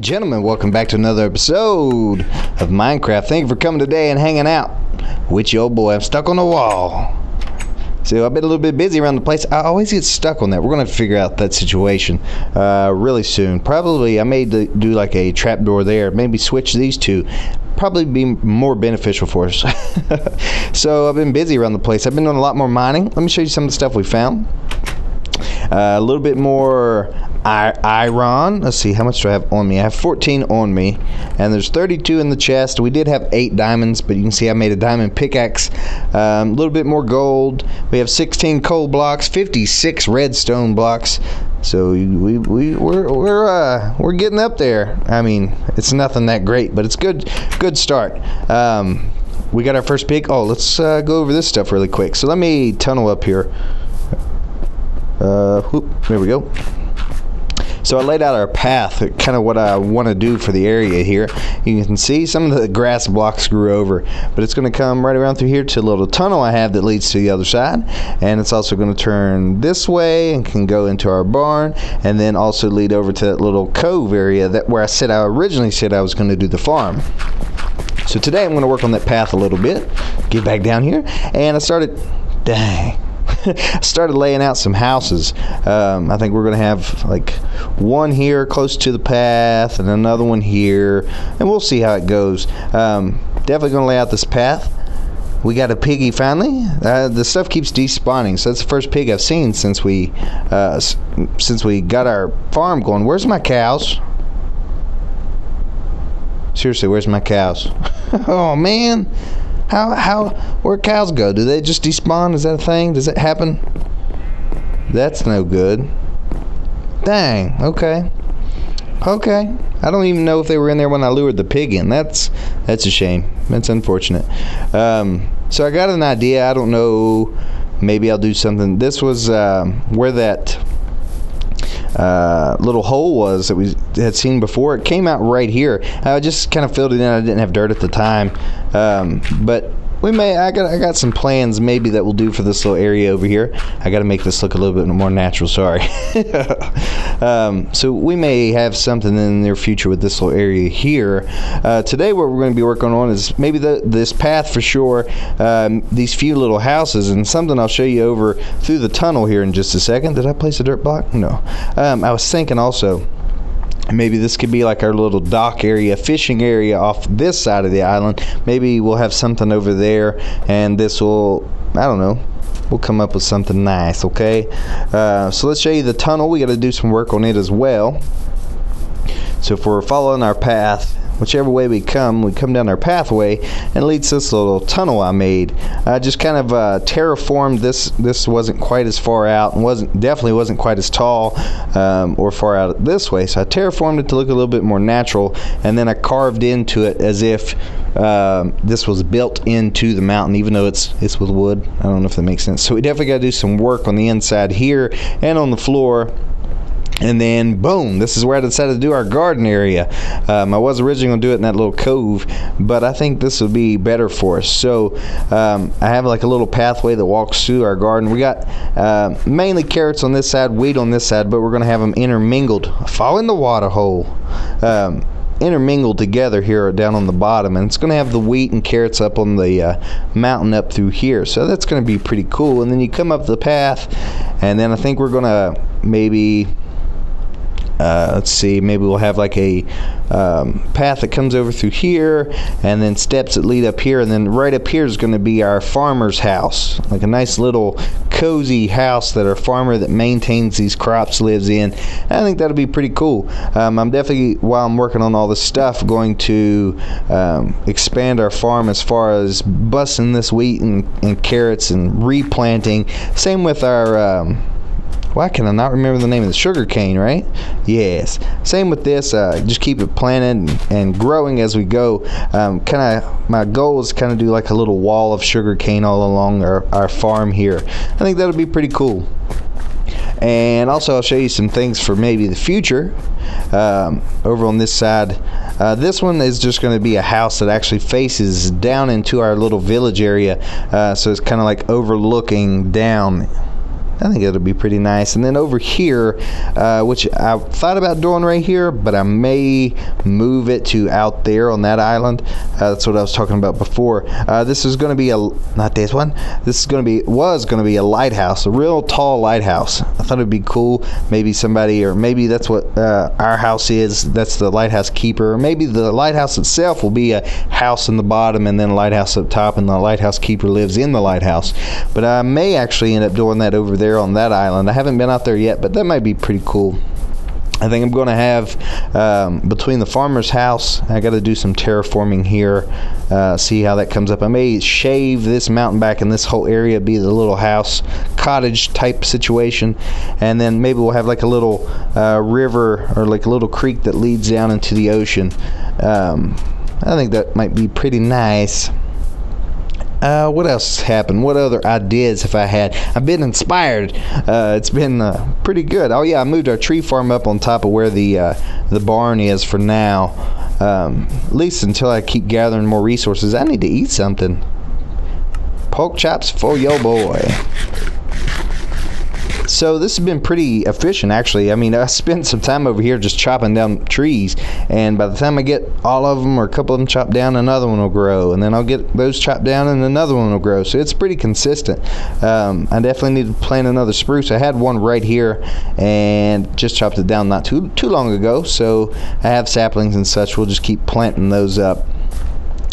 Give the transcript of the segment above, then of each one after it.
and gentlemen, welcome back to another episode of Minecraft. Thank you for coming today and hanging out with your old boy. I'm stuck on the wall. So I've been a little bit busy around the place. I always get stuck on that. We're going to figure out that situation really soon. Probably I may do like a trapdoor there. Maybe switch these two. Probably be more beneficial for us. So I've been busy around the place. I've been doing a lot more mining. Let me show you some of the stuff we found. A little bit more iron. Let's see, how much do I have on me? I have 14 on me, and there's 32 in the chest. We did have 8 diamonds, but you can see I made a diamond pickaxe. A little bit more gold. We have 16 coal blocks, 56 redstone blocks. So we're getting up there. I mean, it's nothing that great, but it's good start. We got our first pig. Oh, let's go over this stuff really quick. So let me tunnel up here. There we go. So I laid out our path, kind of what I want to do for the area here. You can see some of the grass blocks grew over, but it's going to come right around through here to a little tunnel I have that leads to the other side, and it's also going to turn this way and can go into our barn, and then also lead over to that little cove area where I originally said I was going to do the farm. So today I'm going to work on that path a little bit, get back down here, and I started laying out some houses. I think we're going to have like one here close to the path and another one here, and we'll see how it goes. Definitely going to lay out this path. We got a piggy finally. The stuff keeps despawning, so that's the first pig I've seen since we got our farm going. Where's my cows? Seriously, where's my cows? Oh man. Where cows go? Do they just despawn? Is that a thing? Does it happen? That's no good. Dang. Okay. I don't even know if they were in there when I lured the pig in. That's a shame. That's unfortunate. So I got an idea. I don't know. Maybe I'll do something. This was where that little hole was that we had seen before. It came out right here. I just kind of filled it in. I didn't have dirt at the time, but I got some plans maybe that we'll do for this little area over here. I got to make this look a little bit more natural. Sorry. So we may have something in the near future with this little area here. Today what we're going to be working on is maybe this path for sure, these few little houses, and something I'll show you over through the tunnel here in just a second. Did I place a dirt block? No. I was thinking also maybe this could be like our little dock area, fishing area off this side of the island. Maybe we'll have something over there, and this will, I don't know, we'll come up with something nice, okay? So let's show you the tunnel. We got to do some work on it as well. So if we're following our path, whichever way we come down our pathway, and it leads to this little tunnel I made. I just kind of terraformed this. This wasn't quite as far out, and definitely wasn't quite as tall or far out this way. So I terraformed it to look a little bit more natural, and then I carved into it as if this was built into the mountain, even though it's with wood. I don't know if that makes sense. So we definitely got to do some work on the inside here and on the floor. And then, boom, this is where I decided to do our garden area. I was originally going to do it in that little cove, but I think this would be better for us. So I have like a little pathway that walks through our garden. We got mainly carrots on this side, wheat on this side, but we're going to have them intermingled. Fall in the water hole. Intermingled together here down on the bottom, and it's going to have the wheat and carrots up on the mountain up through here. So that's going to be pretty cool. And then you come up the path, and then I think we're going to maybe... let's see, maybe we'll have like a path that comes over through here, and then steps that lead up here, and then right up here is going to be our farmer's house, like a nice little cozy house that our farmer that maintains these crops lives in. I think that'll be pretty cool. I'm definitely, while I'm working on all this stuff, going to expand our farm as far as busting this wheat and carrots and replanting. Same with our why can I not remember the name of the sugar cane, right? Yes. Same with this. Just keep it planted and growing as we go. My goal is kind of do like a little wall of sugar cane all along our farm here. I think that'll be pretty cool. And also I'll show you some things for maybe the future. Over on this side, this one is just going to be a house that actually faces down into our little village area. So it's kind of like overlooking down. I think it'll be pretty nice. And then over here, which I thought about doing right here, but I may move it to out there on that island. That's what I was talking about before. This is going to be not this one. This is going to be a lighthouse, a real tall lighthouse. I thought it'd be cool. Maybe somebody, or maybe that's what our house is. That's the lighthouse keeper. Or maybe the lighthouse itself will be a house in the bottom and then a lighthouse up top, and the lighthouse keeper lives in the lighthouse. But I may actually end up doing that over there on that island. I haven't been out there yet, but that might be pretty cool. I think I'm going to have, between the farmer's house, I got to do some terraforming here, see how that comes up. I may shave this mountain back and this whole area be the little house, cottage type situation, and then maybe we'll have like a little river or like a little creek that leads down into the ocean. I think that might be pretty nice. What else happened? What other ideas have I had? I've been inspired. It's been pretty good. Oh yeah, I moved our tree farm up on top of where the barn is for now. At least until I keep gathering more resources. I need to eat something. Pork chops for your boy. So this has been pretty efficient, actually. I mean, I spent some time over here just chopping down trees, and by the time I get all of them or a couple of them chopped down, another one will grow, and then I'll get those chopped down and another one will grow. So it's pretty consistent. I definitely need to plant another spruce. I had one right here and just chopped it down not too long ago, so I have saplings and such. We'll just keep planting those up.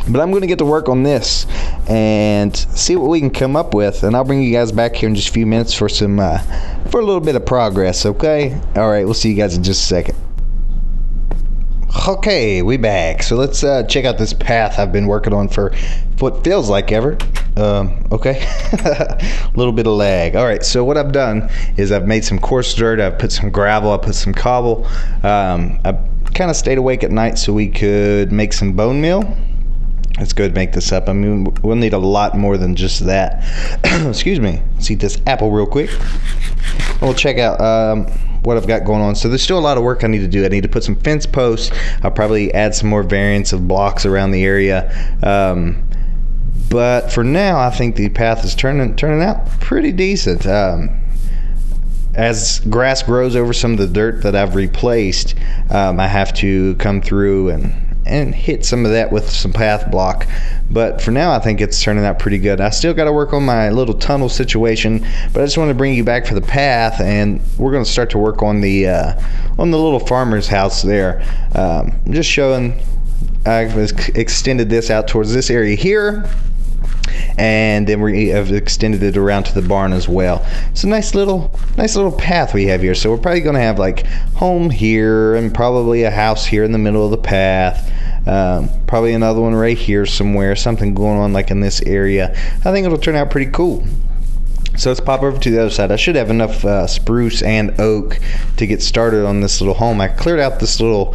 But I'm going to get to work on this and see what we can come up with, and I'll bring you guys back here in just a few minutes for some for a little bit of progress. Okay, all right, we'll see you guys in just a second. Okay, we back. So let's check out this path I've been working on for what feels like ever. Okay, a little bit of lag. All right, so what I've done is I've made some coarse dirt, I've put some gravel, I put some cobble. I kind of stayed awake at night so we could make some bone meal. Let's go ahead and make this up. I mean, we'll need a lot more than just that. Excuse me. Let's eat this apple real quick. We'll check out what I've got going on. So there's still a lot of work I need to do. I need to put some fence posts. I'll probably add some more variants of blocks around the area. But for now, I think the path is turning out pretty decent. As grass grows over some of the dirt that I've replaced, I have to come through and hit some of that with some path block. But for now, I think it's turning out pretty good. I still got to work on my little tunnel situation, but I just wanted to bring you back for the path, and we're going to start to work on the little farmer's house there. Just showing I've extended this out towards this area here, and then we have extended it around to the barn as well. It's a nice little path we have here. So we're probably going to have like home here and probably a house here in the middle of the path. Probably another one right here somewhere, something going on like in this area. I think it'll turn out pretty cool. So let's pop over to the other side. I should have enough spruce and oak to get started on this little home. I cleared out this little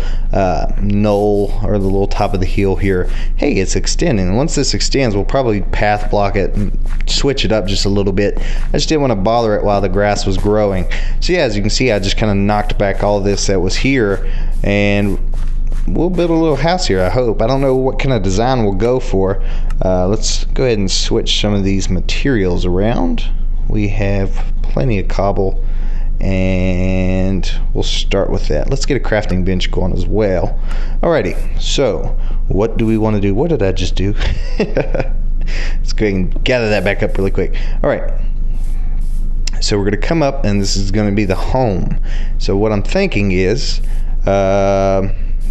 knoll, or the little top of the hill here. Hey, it's extending. Once this extends, we'll probably path block it and switch it up just a little bit. I just didn't want to bother it while the grass was growing. So yeah, as you can see, I just kind of knocked back all this that was here, and we'll build a little house here, I hope. I don't know what kind of design we'll go for. Let's go ahead and switch some of these materials around. We have plenty of cobble, and we'll start with that. Let's get a crafting bench going as well. Alrighty, so what do we want to do? What did I just do? Let's go ahead and gather that back up really quick. Alright, so we're going to come up, and this is going to be the home. So what I'm thinking is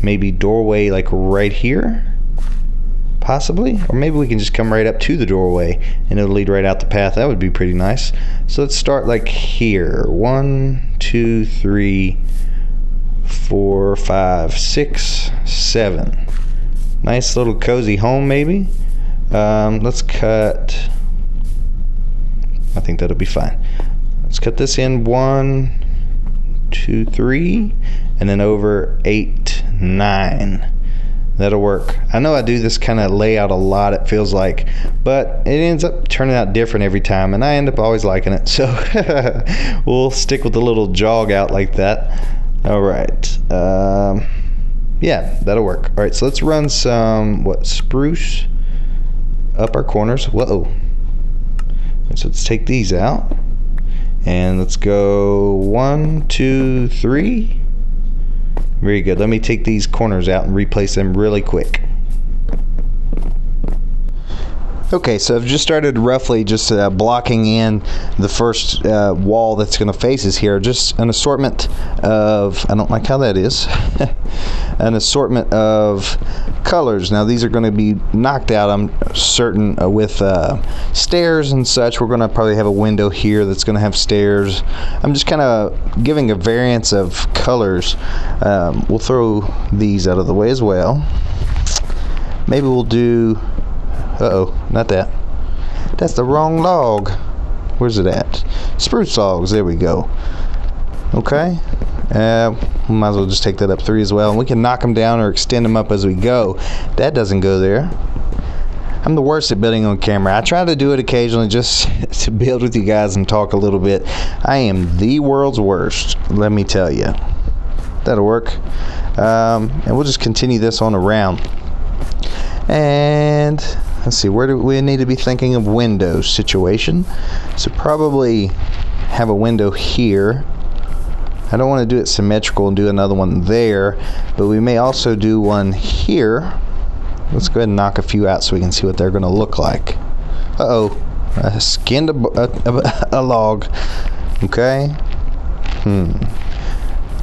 maybe doorway like right here, possibly, or maybe we can just come right up to the doorway and it'll lead right out the path. That would be pretty nice. So let's start like here. 1, 2, 3, 4, 5, 6, 7. Nice little cozy home, maybe. Let's cut, I think that'll be fine. Let's cut this in 1, 2, 3, and then over 8, 9. That'll work. I know I do this kind of layout a lot, it feels like, but it ends up turning out different every time, and I end up always liking it. So we'll stick with the little jog out like that. All right. Yeah, that'll work. All right, so let's run some spruce up our corners. Whoa. So let's take these out, And let's go 1, 2, 3. Very good. Let me take these corners out and replace them really quick. Okay, so I've just started roughly just blocking in the first wall that's going to face us here. Just an assortment of, I don't like how that is, an assortment of colors. Now these are going to be knocked out, I'm certain, with stairs and such. We're going to probably have a window here that's going to have stairs. I'm just kind of giving a variance of colors. We'll throw these out of the way as well. Maybe we'll do... Uh-oh, not that. That's the wrong log. Where's it at? Spruce logs, there we go. Okay. We might as well just take that up 3 as well. And we can knock them down or extend them up as we go. That doesn't go there. I'm the worst at building on camera. I try to do it occasionally just to build with you guys and talk a little bit. I am the world's worst, let me tell you. That'll work. And we'll just continue this on around. And... let's see, where do we need to be thinking of windows situation? So probably have a window here. I don't want to do it symmetrical and do another one there, but we may also do one here. Let's go ahead and knock a few out so we can see what they're going to look like. Uh-oh, I skinned a log. Okay.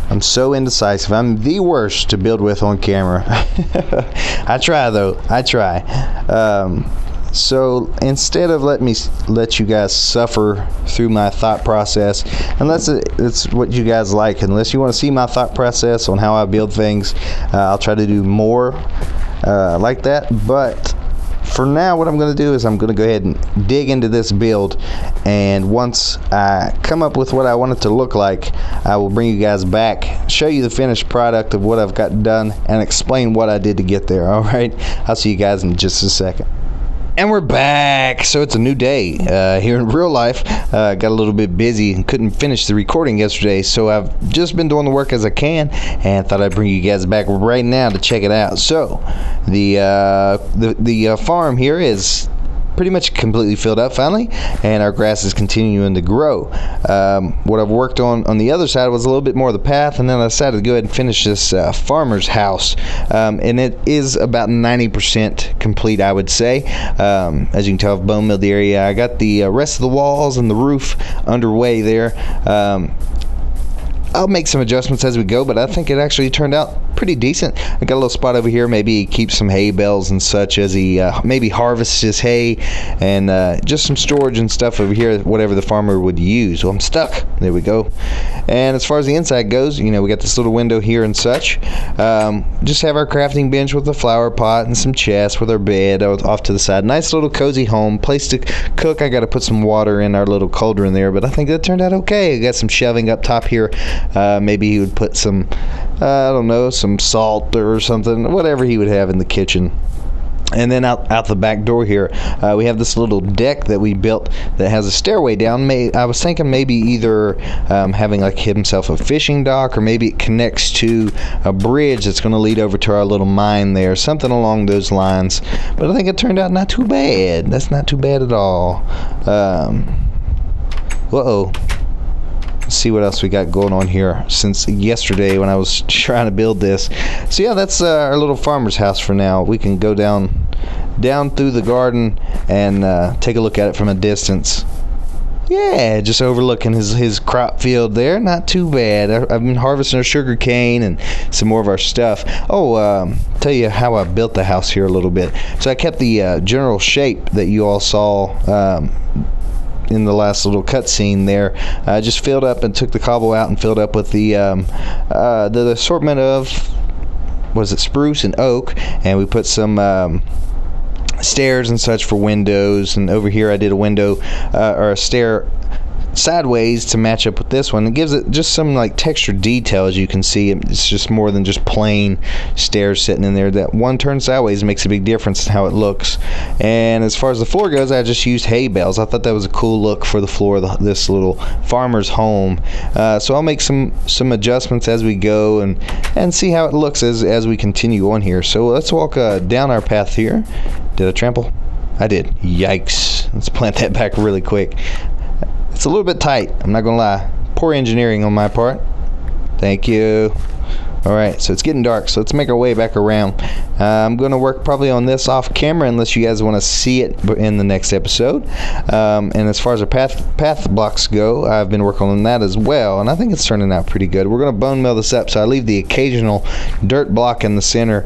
I'm so indecisive. I'm the worst to build with on camera. I try though. I try. So instead of let you guys suffer through my thought process, unless it's what you guys like, unless you want to see my thought process on how I build things, I'll try to do more like that. But for now, what I'm going to do is I'm going to go ahead and dig into this build, and once I come up with what I want it to look like, I will bring you guys back, show you the finished product of what I've got done, and explain what I did to get there. Alright, I'll see you guys in just a second. And we're back. So it's a new day here in real life. Got a little bit busy and couldn't finish the recording yesterday, so I've just been doing the work as I can, and thought I'd bring you guys back right now to check it out. So the farm here is pretty much completely filled up finally, and our grass is continuing to grow. What I've worked on the other side was a little bit more of the path, and then I decided to go ahead and finish this farmer's house, and it is about 90% complete, I would say. As you can tell, I've bone milled the area. I got the rest of the walls and the roof underway there. I'll make some adjustments as we go, but I think it actually turned out pretty decent. I got a little spot over here, maybe keep some hay bales and such as he maybe harvests his hay, and just some storage and stuff over here, whatever the farmer would use. Well, I'm stuck. There we go. And as far as the inside goes, you know, we got this little window here and such. Just have our crafting bench with a flower pot and some chests with our bed off to the side. Nice little cozy home, place to cook. I got to put some water in our little cauldron there, but I think that turned out okay. I got some shelving up top here. Maybe he would put some, I don't know, some salt or something, whatever he would have in the kitchen. And then out the back door here, we have this little deck that we built that has a stairway down. I was thinking maybe either having like himself a fishing dock, or maybe it connects to a bridge that's going to lead over to our little mine there, something along those lines. But I think it turned out not too bad. That's not too bad at all. Uh-oh. See what else we got going on here since yesterday when I was trying to build this. So yeah, that's our little farmer's house for now. We can go down through the garden and take a look at it from a distance. Yeah, just overlooking his crop field there. Not too bad. I've been harvesting our sugar cane and some more of our stuff. Oh, tell you how I built the house here a little bit. So I kept the general shape that you all saw in the last little cutscene there. I just filled up and took the cobble out and filled up with the assortment of, was it spruce and oak, and we put some stairs and such for windows, and over here I did a window or a stair sideways to match up with this one. It gives it just some like textured detail. As you can see, it's just more than just plain stairs sitting in there. That one turn sideways makes a big difference in how it looks. And as far as the floor goes, I just used hay bales. I thought that was a cool look for the floor of this little farmer's home. So I'll make some adjustments as we go and see how it looks as we continue on here. So let's walk down our path here. Did I trample? I did. Yikes. Let's plant that back really quick. It's a little bit tight, I'm not gonna lie. Poor engineering on my part. Thank you. Alright, so it's getting dark, so let's make our way back around. I'm going to work probably on this off camera unless you guys want to see it in the next episode. And as far as our path blocks go, I've been working on that as well, and I think it's turning out pretty good. We're going to bone mill this up, so I leave the occasional dirt block in the center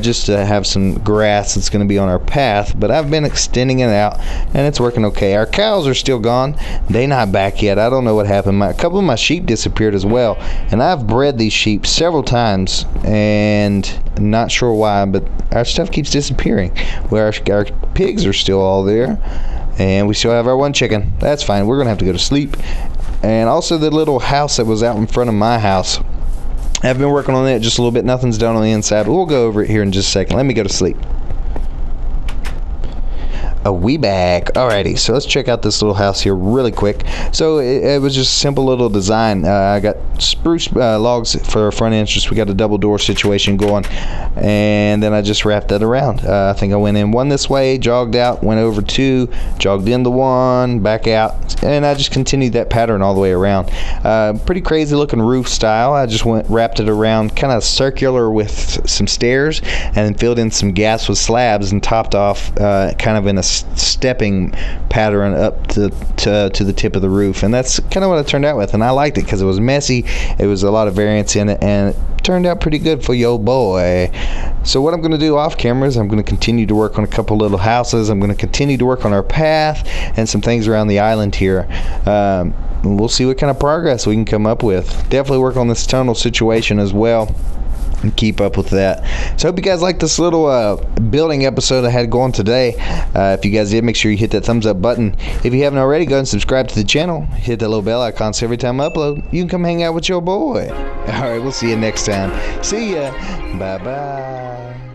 just to have some grass that's going to be on our path, but I've been extending it out, and it's working okay. Our cows are still gone. They're not back yet. I don't know what happened. A couple of my sheep disappeared as well, and I've bred these sheep several times, and not sure why, but our stuff keeps disappearing. Where our pigs are still all there, and we still have our one chicken. That's fine. We're gonna have to go to sleep. And also the little house that was out in front of my house, I've been working on it just a little bit. Nothing's done on the inside, but we'll go over it here in just a second. Let me go to sleep. We back. Alrighty, so let's check out this little house here really quick. So it was just a simple little design. I got spruce logs for our front entrance. We got a double door situation going, and then I just wrapped that around. I think I went in one this way, jogged out, went over two, jogged in the one, back out, and I just continued that pattern all the way around. Pretty crazy looking roof style. I just wrapped it around kind of circular with some stairs, and then filled in some gaps with slabs and topped off kind of in a stepping pattern up to the tip of the roof, and that's kind of what it turned out with. And I liked it because it was messy, it was a lot of variance in it, and it turned out pretty good for yo boy. So what I'm going to do off camera is I'm going to continue to work on a couple little houses. I'm going to continue to work on our path and some things around the island here. We'll see what kind of progress we can come up with. Definitely work on this tunnel situation as well and keep up with that. So I hope you guys like this little building episode I had going today. If you guys did, make sure you hit that thumbs up button. If you haven't already, go and subscribe to the channel. Hit that little bell icon so every time I upload, you can come hang out with your boy. Alright, we'll see you next time. See ya. Bye bye.